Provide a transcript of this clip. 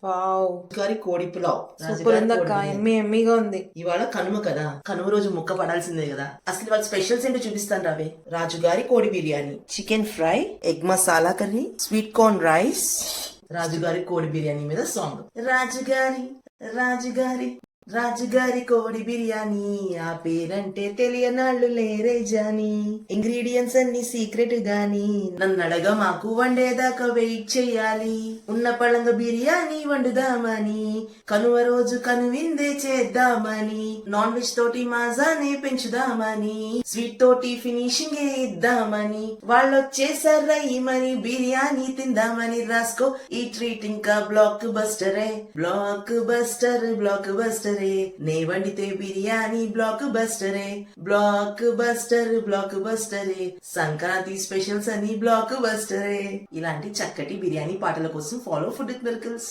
Wow, గారి కోడి pulao super ఉందక్క. ఎమ్మి ఎమ్మిగా ఉంది. ఇవాళ కనుమ కదా, కనుమ రోజు ముక్క పడాల్సిందే కదా. అసలు వాళ్ళ స్పెషల్స్ ఏంటో చూపిస్తాను రావే. రాజుగారి కోడి biryani, chicken fry, egg masala curry, sweet corn rice. రాజుగారి కోడి బిర్యానీ మీద సాంగ్. రాజుగారి రాజుగారి రాజుగారి కోడి బిర్యానీ, ఆ పేరంటే తెలియనాళ్ళు లేరే జాని. ఇంగ్రీడియంట్స్ అన్ని సీక్రెట్ గాని, నన్ను అడగ మాకు వండేదాకా వెయిట్ చెయ్యాలి. ఉన్న పళంగ బిర్యానీ వండుదామని, కనువ రోజు కనువిందే చేద్దామని, నాన్ వెజ్ తోటి మాజానే పెంచుదామని, స్వీట్ తోటి ఫినిషింగ్ ఇద్దామని, వాళ్ళొచ్చేసర్రయ్యమని బిర్యానీ తిందామని. రాసుకో ఈ ట్రీట్ ఇంకా బ్లాక్ బస్టరే, బ్లాక్ బస్టర్ బ్లాక్ బస్టరే. నే వండితే బిర్యానీ బ్లాక్ బస్టరే, బ్లాక్ బస్టర్ బ్లాక్ బస్టరే. సంక్రాంతి స్పెషల్స్ అని బ్లాక్ బస్టరే. ఇలాంటి చక్కటి బిర్యానీ పాటల కోసం ఫాలో ఫుడ్ విత్ మిరకల్స్.